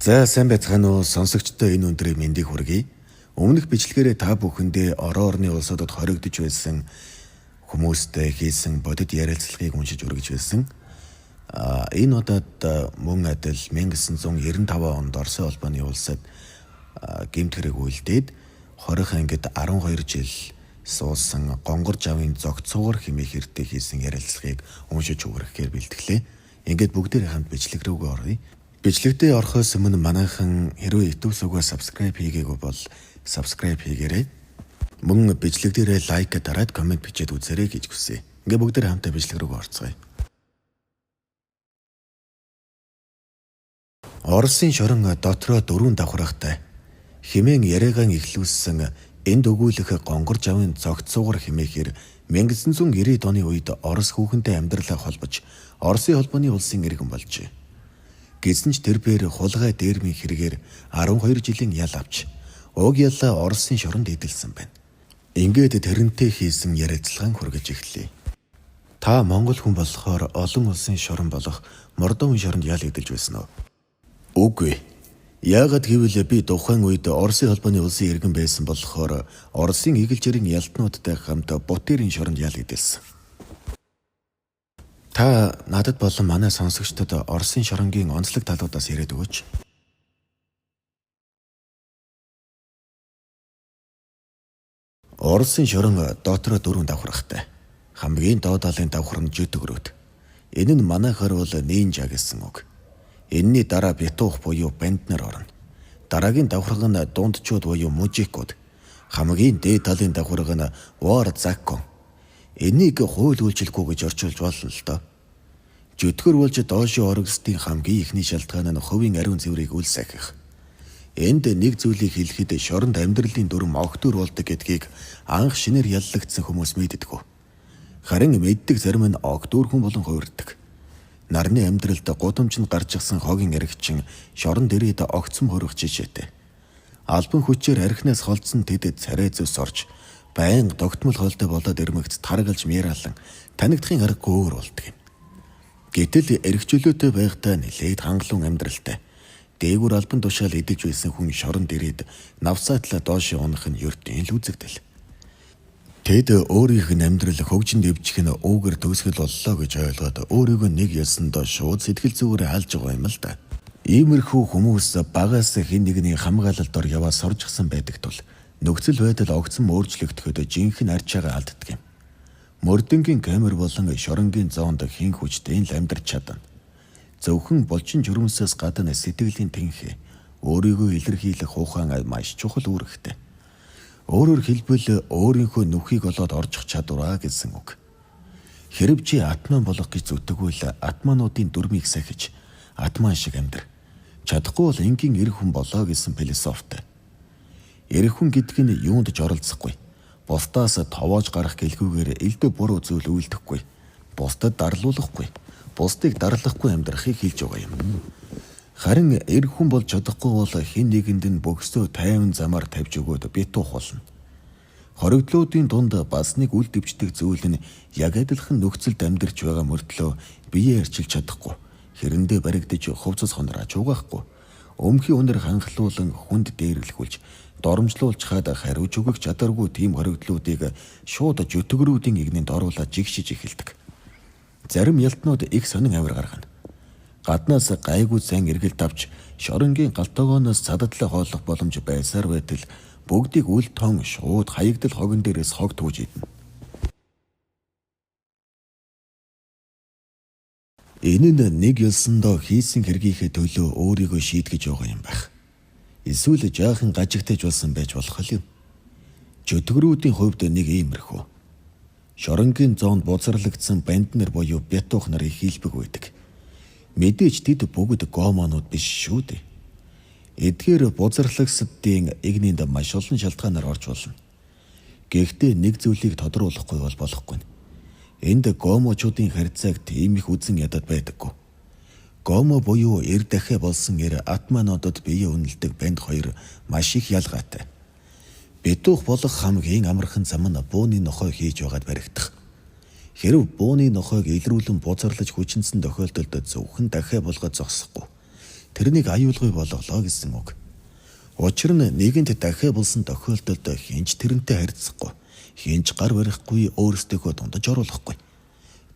За сайн байцгаана уу сонсогчдоо энэ өдрийн мэндийг хүргэе. Өмнөх бичлэгээрээ та бүхэндээ орон орны улсуудад хоригдож байсан хүмүүстэй хийсэн бодит ярилцлагыг уншиж өргөж байсан. Энэ удаад мөн адил 1995 онд Оросын холбооны улсад гэмт хэрэг үйлдээд 20 ангид 12 жил суусан гонгор жавын зогцоогоор хэмээх хэртэй хийсэн ярилцлагыг уншиж өгөхгүй бэлтгэлээ. Ингээд бүгдээрээ хамт бичлэг рүүгээ оръё. Бичлэгтээ орохоос өмнө манайхан хэрвээ YouTube сувгаа subscribe хийгээгүй бол subscribe хийгээрэй. Мөн бичлэг дээрээ лайк дараад коммент бичээд үзээрэй гэж хүсье. Ингээ бүгд хамтаа бичлэг рүү орцгоё. Оросын шорон дотроо 4 давхрахтай хэмээн яриагаан эхлүүлсэн энд өгүүлэх гонгор жавын зогцоогоор хэмээхээр 1990-ад оны үед Орос хүүхэнтэй амьдралаа холбож Оросын холбооны улсын иргэн болжээ. Гэсэн ч тэр бээр хулгай дээрмийн хэрэгээр 12 жилийн ял авч уг ялаа Оросын шоронд эдэлсэн байна. Ингээд тэрнтэй хийсэн ярилцлаган хүргэж эхэллээ. Та Монгол хүн болохоор олон улсын шорон болох Мордовын шоронд ял эдэлж байсан уу? Үгүй. Яагаад гэвэл би тухайн үед Оросын холбооны улсын иргэн байсан болохоор Оросын эгэлжирийн ялтнуудтай хамт Бутэрийн шоронд ял эдэлсэн. Та надад болон манай сонсогчдод Оросын шоронгийн онцлог талуудаас яриад өгөөч. Оросын шорон дотроо 4 давхрахтай. Хамгийн доод талын давхар нь Жөтгөрөөд. Энэ нь манайхаар бол Нинжа гэсэн үг. Энэний дараа Бятуух буюу Банднар орно. Дараагийн давхарга нь Дундчууд буюу Мужикууд. Хамгийн дээд талын давхарга нь Вор Заккон. Энийг хууль үйлчлэхгүй гэж орчуулж болно л доо. Жөтгөр болж доошоо орогсдын хамгийн ихний шалтгаан нь хувийн ариун цэврийг үл сахих. Энд нэг зүйлийг хэлэхэд шоронд амьдралын дүрм огтур болдог гэдгийг анх шинээр яллагдсан хүмүүс мэддэггүй. Харин мэддэг зарим нь огтур хүн болон хувирдаг. Нарны амьдралд гудамжинд гарч ирсэн хогийн эргчин шоронд ирээд огцом хөрөх жишээтэй. Албан хүчээр архинаас холдсон тэд царай зүс орж байнга тогтмол хоолтой болоод ирмэгц таргалж мяраалан танигдахын аргагүй өөр болдог юм. Гэтэл эргчлөөтэй байхдаа нэлээд хангалуун амьдралтай. Дээгүр албан тушаал идэж байсан хүн шоронд ирээд навсаатлаа доош унах нь ердийн л үзэгдэл. Тэд өөрийнх нь амьдрал хөгжинд дэвжих нь уугар төгсгөл боллоо гэж ойлгоод өөрийгөө нэг ёсондоо шууд сэтгэл зүгээрээ алж байгаа юм л да. Иймэрхүү хүмүүс багаас хэн нэгний хамгаалалт дор яваа соржгсан байдаг тул нөхцөл байдал огцом өөрчлөгдөхөд жинхэнэ ард чагаа алддаг юм. Мордынгийн камер болон шоронгийн зоонд хэн хүчтэй л амьдарч чадна. Зөвхөн булчин журмсаас гадна сэтгэлийн тэнхээ өөрийгөө илэрхийлэх ухаан маш чухал үүрэгтэй. Өөрөөр хэлбэл өөрийнхөө нүхийг олоод оржих чадвараа гэсэн үг. Хэрв чи атман болох гэж зүтгэвэл атмануудын дүрмийг сахиж атман шиг амьдр. Чадахгүй бол энгийн эр хүн болоо гэсэн философитой. Эр хүн гэдэг нь юунд ч оролцохгүй. Бусдаас товоож гарах гэлгүйгээр элдв буруу зүйл үйлдэхгүй. Бусдад дарлуулахгүй. Бусдыг дарлахгүй амьдрахыг хэлж байгаа юм. Харин эр хүн болж чадахгүй бол хэн нэгэнд нь бөхсөө 50 замаар тавьж өгөөд Бятуух болно. Хоригдлуудын дунд бас нэг үл дэвждэг зүйл нь яг адилхан нөхцөлд амьдарч байгаа мөртлөө биеэ арчилж чадахгүй. Хэрэндээ баригдаж хувцас хонраач угаахгүй. Өмхийн үнэр ханхлуулан хүнд дээрлэхүүлж доромжлуулж хаад хариуж өгөх чадваргүй тийм хоригдлуудыг шууд жөтгөрүүдийн игнэнд оруулаад жигшиж эхэлдэг. Зарим ялтнууд их сонин авир гаргана. Гаднаас гайгүй сайн эргэлт авч шоронгийн галтогооноос цададлаа хооллох боломж байсаар байтал бүгдийг үл тон шууд хаягдал хогон дээрээс хог түүж идэнэ. Энэ нь нэг ёсондоо хийсэн хэргийнхээ төлөө өөрийгөө шийтгэж байгаа юм байх. Эсвэл жаахан гажигтайж болсон байж болох юм. Жөтгөрүүдийн хувьд нэг иймэрхүү. Шоронгийн зоонд бузарлагдсан Банднар буюу Бятуух нарыг хийлбэг байдаг. Мэдээж тэд бүгд гомонууд биш шүү дээ. Эдгээр бузарлагсдын игнинд маш олон шалтгаанаар орж болно. Гэхдээ нэг зүйлийг тодруулахгүй бол болохгүй. Энд гомочуудын харьцааг тийм их үзэн ядаад байдаггүй. Гомо буюу эр дахиа болсон эр атмануудад бие үнэлдэг банд хоёр маш их ялгаатай. Бятуух болох хамгийн амархан зам нь бууны нохой хийж байгаад баригдах. Хэрв бууны нохойг илрүүлэн бузарлаж хүчинсэн тохиолдолд зөвхөн дахиа болгоод зогсохгүй. тэрнийг аюулгүй болголоо гэсэн үг. Учир нь нийгэмд дахиад болсон тохиолдолд хинч тэрнтэй харьцахгүй, хинч гар барихгүй, өөрсдөө дундаж оруулахгүй.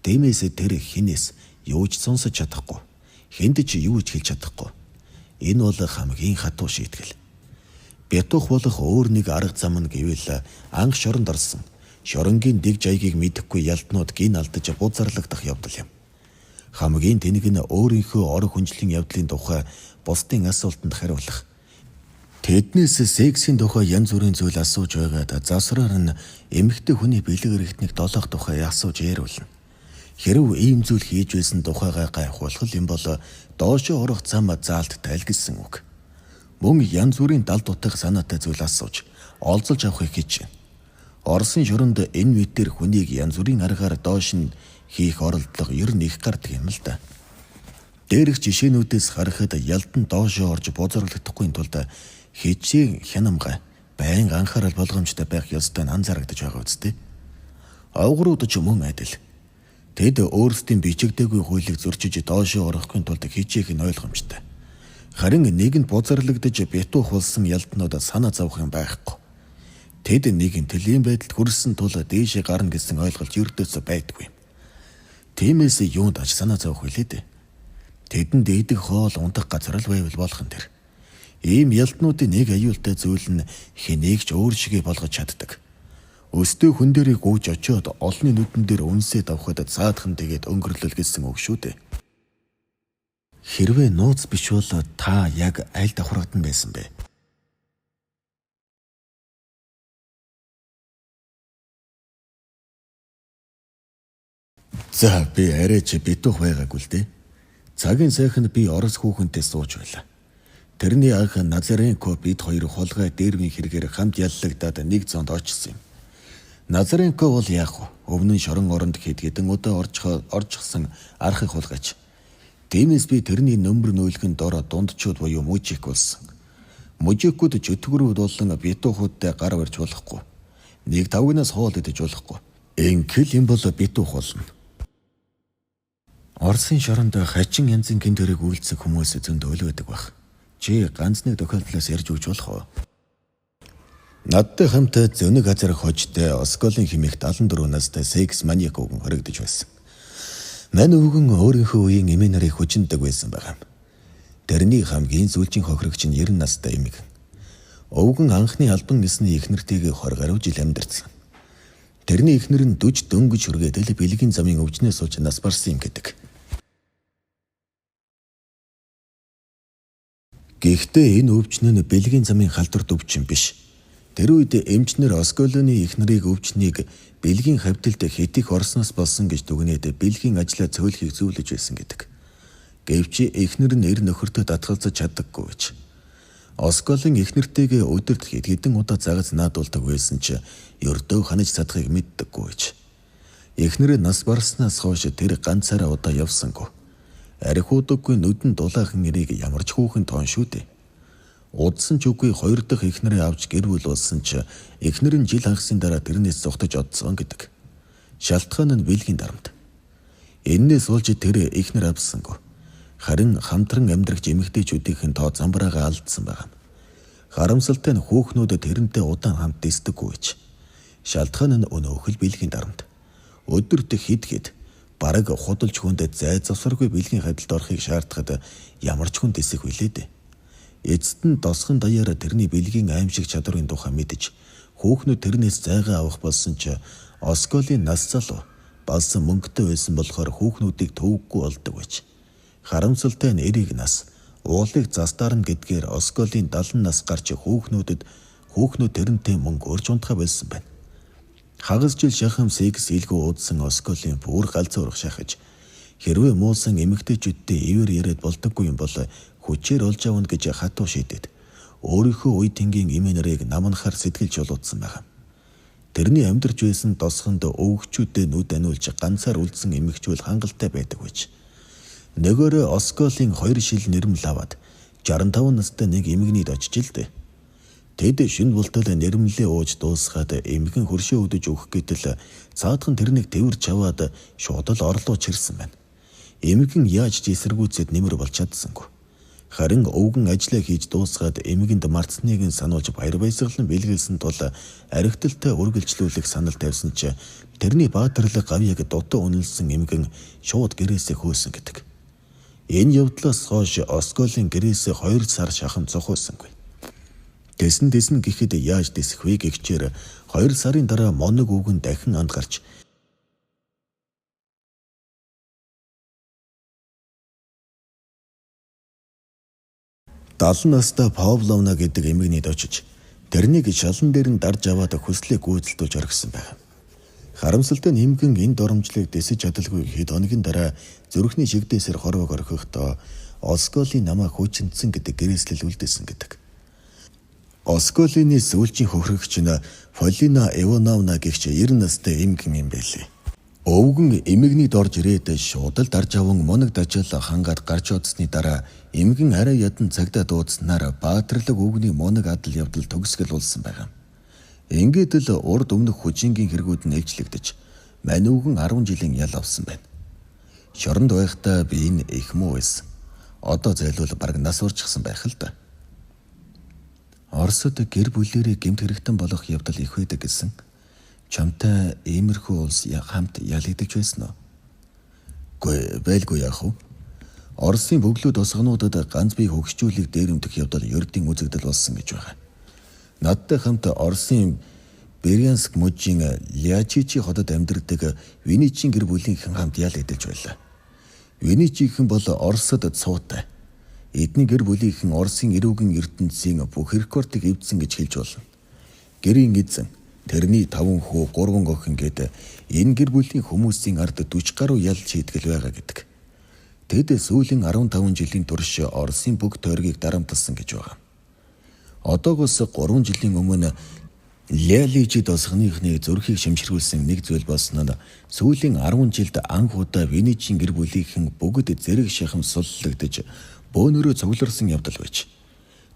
Тиймээс тэр хинээс юу ч сонсож чадахгүй, хэнд ч юу ч хэлж чадахгүй. Энэ бол хамгийн хатуу шийтгэл. Бятух болох өөр нэг арга зам нь гэвэл анх шоронд орсон шоронгийн дэг жайгийг мэдэхгүй ялтнууд гин алдаж бузарлагдах явдал юм. Хамгийн тэнэг нь өөрийнхөө ор хүнжлийн явдлын тухай бусдын асуултанд хариулах. Тэднээс сексийн тухай янз бүрийн зүйл асууж байгаад завсраар нь эмэгтэй хүний бэлэг эрхтнийг долоох тухай асууж яриулна. Хэрв ийм зүйл хийж байсан тухайгаа гайхуулах юм бол доошоо орох зам заалт тайлгсан үг. Мөн янз бүрийн дал дутах санаатай зүйл асууж олзолж авахыг хичээнэ. Оросын шоронд энэ мэдээр хүнийг янз бүрийн аргаар доош нь хийх оролдлого ер нь их гардаг юм л да. Дээрх жишээнүүдээс харахад ялдан доошоо орж бузарлагдахгүй тулд хичээн хянамгай байнга анхаарал болгоомжтой байх ёстой нь анзаарагдаж байгаа үстэй. Овгрууд ч мөн адил. Тэд өөрсдийн бичигдээгүй хуулийг зөрчиж доошоо орохгүй тулд хичээх нь ойлгомжтой. Харин нэгэнд бузарлагдаж бятух болсон ялтнууд санаа зовх юм байхгүй. Тэд нэгэн төлийн байдалд хүрсэн тул дээшээ гарна гэсэн ойлголт ердөөсөө байдгүй. Тиймээс юунд ач санаа зовх вүлээ дээ. Тэдэнд идэх хоол унтах газар л байвал болох нь тэр. Ийм ялтнуудын нэг аюултай зүйл нь хэнийг ч өөр шигээ болгож чаддаг. Өстөө хүн дээрээ гүйж очиод олонний нүдэн дээр үнсээ давхад цаадхан тэгээд өнгөрлөл гэсэн үг шүү дээ. Хэрвээ нууц биш бол та яг аль давхрагдан байсан бэ? За би арай ч битүүх байгаагүй л дээ. Цагийн сайхан би орос хүүхэнтэй сууж байлаа. Тэрний анх Назаренко бид хоёр хулгай дээрвийн хэрэгээр хамт яллагдаад нэг зоонд очсон юм. Назаренко бол яг өвнөн шорон оронд хэдэн удаа оржчихсан архыг хулгайч. Тиймээс би тэрний нөмөр нөөлгөн дор дундчууд буюу мужик болсон. Мужикууд чөтгөрүүд болон битуухуудтай гар барьж болохгүй. Нэг тавгнаас хоол идэж болохгүй. Ингээл юм бол битух болно. Оросын шоронд хачин янзын гинтэрэг үйлцэх хүмүүс зөндөл байдаг баг. Чи ганц нэг тохиолдлоос ярьж өгч болох уу? Надтай хамт зөнийг газар хожтой Осколын хэмээх 74 настай секс маниак өвгөн хоригдож байсан. Мань өвгөн өөрийнхөө үеийн эмээ нарыг хүчиндэг байсан байгаа. Тэрний хамгийн сүүлчийн хохирогч нь 90 настай эмэг. Өвгөн анхны албан ёсны эхнэртэйгээ 20 гаруй жил амьдарсан. Тэрний эхнэр нь дүж дөнгөж хүргээд л бэлгийн замын өвчнөөс сууж нас барсан юм гэдэг. Гэхдээ энэ өвчнөө нь бэлгийн замын халдварт өвчин биш. Тэр үед эмчнэр Осколоны эхнэрийг өвчнийг бэлгийн хавьталд хэтих орсноос болсон гэж дүгнээд бэлгийн ажлаа цөөлхийг зөвлөж байсан гэдэг. Гэвч эхнэр нь эр нөхөртөө татгалзаж чаддаггүй гэж. Осколын эхнэртэйгээ өдөрт хэдэн удаа загас наадуулдаг байсан ч ердөө ханаж чадахыг мэддэггүй гэж. Эхнэр нас барснаас хойш тэр ганцаараа удаа явсангүй. Архиудаггүй нүдэн дулаахан нэрийг ямар ч хүүхэн тоон шүү дээ. Удсан ч үгүй хоёр дахь эхнэрээ авч гэр бүл болсон ч эхнэр нь жил хагасын дараа тэрнээс зогтож одсон гэдэг. Шалтгаан нь бэлгийн дарамт. Эннээс болж тэр эхнэр авсангүй. Харин хамтран амьдрах эмэгтэйчүүдийн тоо замбраагаа алдсан байгаа. Харамсалтай нь хүүхнүүд тэрнтэй удаан хамт дэсдэггүй гэж. Шалтгаан нь өнөөхөл бэлгийн дарамт. Өдөрт хэд бараг худалж хүнд зай завсаргүй бэлгийн хадалд орохыг шаардахад ямар ч хүн дэсэх билээ дээ. Эцэст нь досхон даяараа тэрний бэлгийн аимшиг чадварын тухай мэдэж хүүхнүүд тэрнээс зайгаа авах болсон ч Осколын нас залуу балсан мөнгөтэй байсан болохоор хүүхнүүдийг төвөггүй болдог байж. Харамсалтай нь эрийг нас уулыг застаарна гэдгээр Осколын 70 нас гарч хүүхнүүд тэрнтэй мөнгө өрж унтахаа болсон байна. Хагас жил шахам секс илгүү уудсан Осколын бүр галзуурах шахаж хэрвээ муусан эмэгтэйчүүдтэй ивэр яриад болдоггүй юм бол хүчээр олж авна гэж хатуу шийдээд өөрийнхөө үе тэнгийн эмээ нарыг намнахаар сэтгэлж болоодсан байгаа. Тэрний амьдарч байсан досхонд өвгчүүдэд нүд аниулж ганцаар үлдсэн эмэгчүүл хангалттай байдаг байж. Нөгөөрөө Осколын 2 шил нэрмэл аваад 65 настай нэг эмэгнийд очиж л дээ. Тэд шин бултал нэрмлээ ууж дуусгаад эмгэн хөршөө өдөж өгөх гэтэл цаадхан тэрнийг тэрвэр чаваад шууд л орлоо чирсэн байна. Эмгэн яаж ч эсэргүүцэд нэмэр болж чадсангүй. Харин өвгөн ажиллаа хийж дуусгаад эмгэнд марцныг нь сануулж баяр баясгалан бэлгэлсэн тул архиталтай үргэлжлүүлэх санал тавьсан ч тэрний баатарлаг гавьяг дутуу үнэлсэн эмгэн шууд гэрээсээ хөөсөн гэдэг. Энэ явдлаас хойш Осколийн гэрээсээ 2 сар шахан зохиосонгүй. Тэсэн гэхэд яаж дэсэх вэ гэгчээр 2 сарын дараа моног өвгөн дахин анд гарч 70 настай Павловна гэдэг эмэгнийд очиж тэрнийг шалан дээр нь дарж аваад хүслээ гүйцэлдүүлж орхисон байна. Харамсалтай нь эмгэн энэ доромжлыг дэсэж чадалгүй хэд хоногийн дараа зүрхний шигдээсээр хорвоог орхихдоо Осколийн намаа хүчнэсэн гэдэг гэрээслэл үлдээсэн гэдэг. Осколины сүүлчийн хөхрөгч нь Полина Ивановна гэгч 90 настай эмгэн юм байлээ. Өвгөн эмэгнийд орж ирээд шууд л дарж аван моног дажил хангаад гарч одсны дараа эмгэн арай ядан цагдаа дуудснаар баатарлаг өвгний моног адал явдал төгсгөл болсон байгаа. Ингээд л урд өмнөх хүчингийн хэрэгүүд нь ээлжлэгдэж мань өвгөн 10 жилийн ял авсан байна. Шоронд байхдаа би энэ их муу байсан. Одоо зайлвал бараг нас урчихсан байх л да. Оросд гэр бүлээрээ гэмт хэрэгтэн болох явдал их байдаг гэсэн. Чамтай иймэрхүү улс хамт ялагдаж байсан уу? Байлгүй яах вэ? Оросын бөглүүд осгонуудад ганц бие хөгжчүүлэг дээрэмдэх явдал ердийн үзэгдэл болсон гэж байгаа. Надтай хамт Оросын Брянск мужийн Лячичи хотод амьдардаг Виничийн гэр бүлийнхэн хамт ялагдаж байлаа. Виничийнхэн бол Оросд цуутай. Эдний гэр бүлийнхэн Оросын эрүүгийн ертөнцийн бүх рекордыг эвдсэн гэж хэлж болно. Гэрийн эзэн тэрний 5 хүү 3 охин гээд энэ гэр бүлийн хүмүүсийн ард 40 гаруй ял шийтгэл байгаа гэдэг. Тэд сүүлийн 15 жилийн турш Оросын бүх тойргийг дарамтлсан гэж байгаа. Одоогоос 3 жилийн өмнө Лялижид осгоныхны зүрхийг шимшрүүлсэн нэг зүйл болсон нь сүүлийн 10 жилд анх удаа Виничийн гэр бүлийнхэн бүгд зэрэг шахам суллагдаж бөөнөрөө цугларсан явдал байж.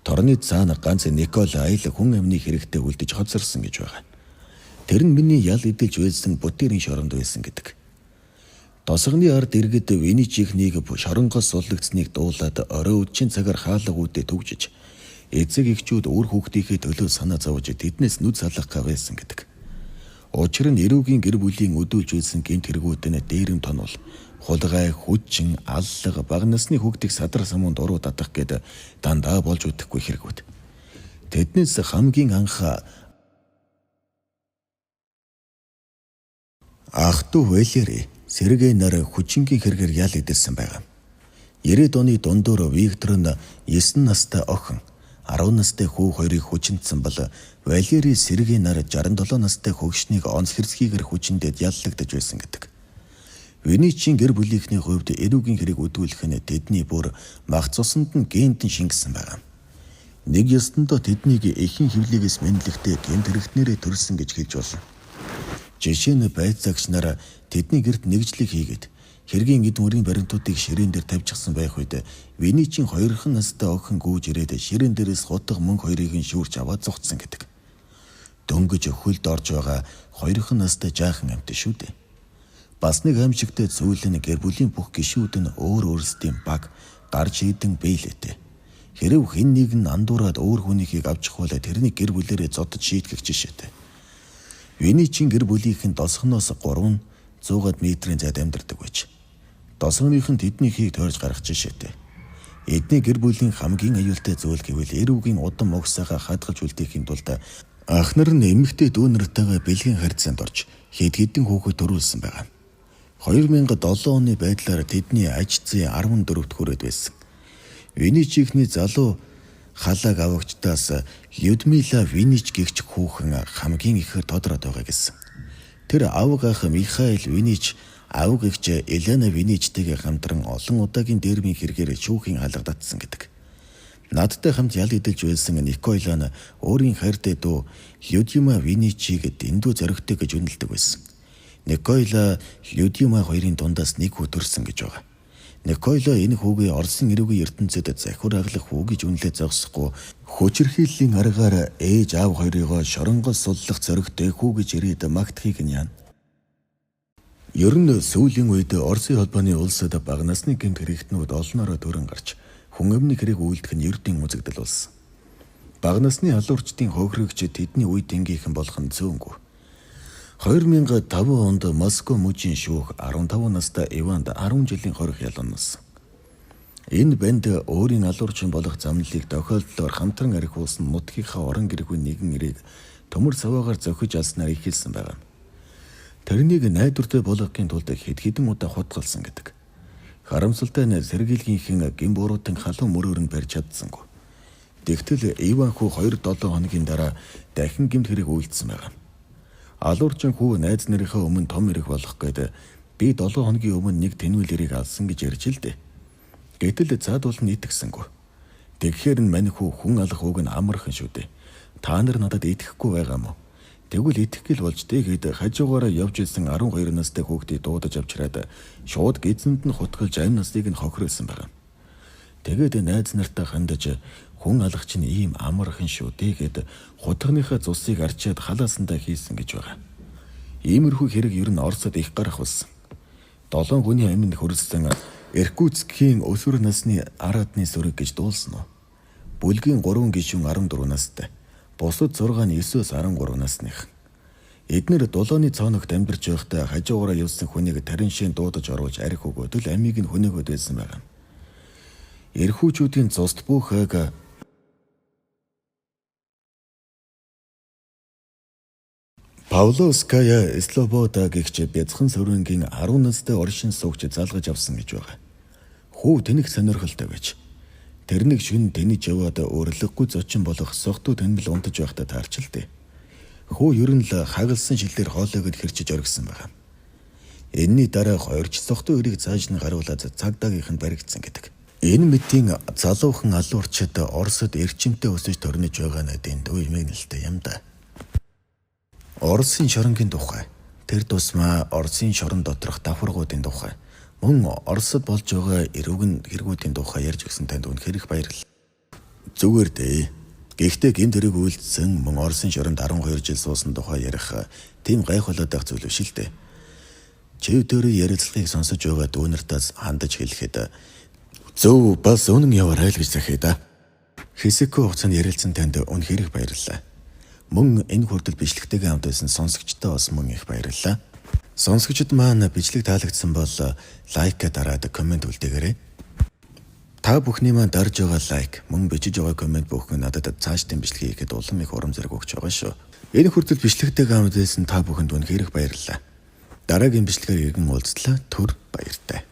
Торны цаана ганц Николай л хүн амны хэрэгтэй үлдэж хоцорсон гэж байгаа. Тэр нь миний ял эдэлж байсан бүтээрийн шоронд байсан гэдэг. Тосгоны ард иргэд Виничийнхнийг шоронгоос суллагдсныг дуулаад орой үдшийн цагаар хаалга үүдээ төгжиж эцэг эхчүүд үр хүүхдийнхээ төлөө санаа зовж тэднээс нүд салгах байсан гэдэг. Учир нь эрүүгийн гэр бүлийн өдүүлж үйсэн гэмт хэрэгүүд нь дээрэм тонол хулгай, хүчин, аллага, бага насны хүүхдийг садар самуунд уруу татах гээд дандаа болж үдэхгүй хэрэгүүд. Тэднээс хамгийн анх ах トゥ Валери Сергей нар хүчингийн хэрэгээр ял эдэлсэн байгаа. 90-ад оны дундуур Виктор нь 9 настай охин, 10 настай хүү хоёрыг хүчинтсэн бол Валери Сергей нар 67 настай хөгшнийг онц хэрцгийгээр хүчиндэд яллагдаж байсан гэдэг. Виничийн гэр бүлийнхний хувьд эрүүгийн хэрэг өдгүүлэх нь тэдний бүр мах цуснд нь гентэн шингэсэн байна. Нэг ёстондоо тэднийг эхийн хөвлөгөөс мэдлэгтэй гэмт хэрэгтнэрээ төрсөн гэж хэлж болно. Жишээ нь байцаагч нар тэдний гэрт нэгжлэг хийгээд хэргийн эд мөрийн баримтуудыг ширээн дээр тавьчихсан байх үед Виничийн 2 настай охин гүйж ирээд ширээн дээрээс хутга мөнгө 2-ыг нь шүүрч аваад зугтсан гэдэг. Дөнгөж хөлд орж байгаа 2 настай жаахан амт шүү дээ. Бас нэг аимшигтай зүйл нь гэр бүлийн бүх гишүүд нь өөр өөрсдийн баг гар шийдэн бэлээтэй. Хэрв хэн нэг нь андуураад өөр хүнийхийг авчих бол тэрний гэр бүлээрээ зодож шийтгэх жишээтэй. Виничийн гэр бүлийнхэн досгоноос 300 метрийн зайд амьдардаг байж. Досгоных нь тэднийхийг тойрж гарах жишээтэй. Эдний гэр бүлийн хамгийн аюултай зүйл гэвэл эрүүгийн удам угсаага хадгалж үлдээхийн тулд ахнар нь эмэгтэй дүү нартайгаа бэлгийн харьцаанд орж хэд хэдэн хүүхэд төрүүлсэн байгаа. 2007 оны байдлаар тэдний аж зүй 14-т хүрээд байсан. Виничийнхний залуу халааг авагчдаас Людмила Винич гэгч хүүхэн хамгийн ихээр тодроод байгаа гэсэн. Тэр аваг ах Михаил Винич аваг эгч Елена Виничтэйгээ хамтран олон удаагийн дэрмийн хэрэгээр шүүхийн алгадатсан гэдэг. Надтай хамт ял эдэлж байсан Николай нь өөрийн хайртай дүү Людмила Виничийг дэндүү зоригтой гэж үнэлдэг байсан. Николай Людмила хоёрын дундаас нэг хүү төрсөн гэж байгаа. Николай энэ хүүгээ Оросын эрүүгийн ертөнцид захиур аглах хүү гэж үнэлээ зогсохгүй хүчирхийллийн аргаар ээж аав хоёрыг шоронгоос суллах зоригтой хүү гэж ирээд магтахыг нь яана. Ер нь сүүлийн үед Оросын холбооны улсад бага насны гэмт хэрэгтнүүд олноороо төрөн гарч хүн амны хэрэг үйлдэх нь ердийн үзэгдэл болсон. Бага насны алуурчдын хохирогч тэдний үе тэнгийнхэн болох нь зөөнгүй. 2005 онд Москва мужийн шүүх 15 настай Иванд 10 жилийн хорих ялгамсан. Энэ банд өөрийн алуурчин болох замналыг тохиолдлоор хамтран архиулсан нутгийнхаа орон гэргүй нэгэн эрийг төмөр саваагаар зохиж алснаар ихэлсэн байна. Тэрнийг найдвартай болгохын тулд хэд хэдэн удаа хутгалсан гэдэг. Харамсалтай нь сэргийлгийнхэн гин буруутан халуун мөрөөр нь барьж чадсангүй. Тэгтэл Иван хүү 2-7 хоногийн дараа дахин гэмт хэрэг үйлдсэн байна. Алуурчин хүү найз нарынхаа өмнө том эрэг болох гээд би 7 хоногийн өмнө нэг тэнүүл эрийг алсан гэж ярьж л дээ. Гэтэл цаадуул нь итгэсэнгүй. Тэгэхээр нь мань хүү хүн алах үг нь амархан шүү дээ. Та нар надад итгэхгүй байгаа мó. Тэгвэл итгэл болж тэгээд хажуугаараа явж исэн 12 настай хүүхдийг дуудаж авчираад шууд гизэнд нь хутгалж амь насныг нь хохируулсан байна. Тэгээд найз нартай хандаж хүн алах чинь ийм амархан шүү дээ гэд хутгийнхаа цусыг арчаад халаасандаа хийсэн гэж байгаа. Иймэрхүү хэрэг ер нь Оросд их гарах болсон. 7 хүний аминд хүрсэн Иркутскийн өсвөр насны араадны сүрэг гэж дуулсан уу. Бүлгийн 3 гишүүн 14 настай. Бусад 6 нь 9-өөс 13 насных. Эднэр дулааны цооногт амьдарч байхдаа хажуугаараа явсан хүнийг тарин шин дуудаж оруулж арх өгөөдөл амийг нь хүнээгөөд байсан байна. Эрхүүчүүдийн цуст бүхээг Павловская Слобода гэгч бяцхан сүрэнгийн 10 настай оршин суугч залгаж авсан гэж байгаа. Хүү тэнэг сонирхолтой байж. Тэрнийг шүн тэнэж яваад өөрлөггүй зочин болох согтуу тэнэл унтаж байхдаа таарч л дээ. Хүү ер нь л хагалсан шилээр хоолойг хэрчиж оргисон байгаа. Энэний дараа хоёрч согтуу өрийг цааш нь гаруулаад цагдаагийнх нь баригдсан гэдэг. Энэ мэдийн залуухан алуурчид Оросд эрчимтэй өсөж төрнөж байгаа нь дэндүү юм л дээ юм да. Оросын шоронгийн тухай. Тэр тусмаа Оросын шорон доторх давхаргуудын тухай. Мөн Оросд болж байгаа эрүүгэн хэрэгүүдийн тухай ярьж өгсөн танд үнэхээр их баярлалаа. Зүгээр дээ. Гэхдээ гэмт хэрэг үйлдсэн мөн Оросын шоронд 12 жил суусан тухай ярих тийм гайхуулаад байх зүйл биш л дээ. Чи өдөрөө ярилцлагыг сонсож байгаа дүүнартаас хандаж хэлэхэд зөв бас үнэн яваарай л гэж захиа да. Хэсэггүй хугацаанд ярилцсан танд үнэхээр их баярлалаа. Мөн энэ хүртэл бичлэгтэйгээ хамт байсан сонсогчдоо бас мөн их баярлалаа. Сонсогчид маань бичлэг таалагдсан бол лайк дараад комент үлдээгээрэй. Та бүхний маань дарж байгаа лайк, мөн бичиж байгаа комент бүхэн надад цаашдын бичлэг хийхэд улам их урам зориг өгч байгаа шүү. Энэ хүртэл бичлэгтэйгээ хамт байсан та бүхэнд үнэхээр их баярлалаа. Дараагийн бичлэгээр иргэн уулзлаа. Түр баяртай.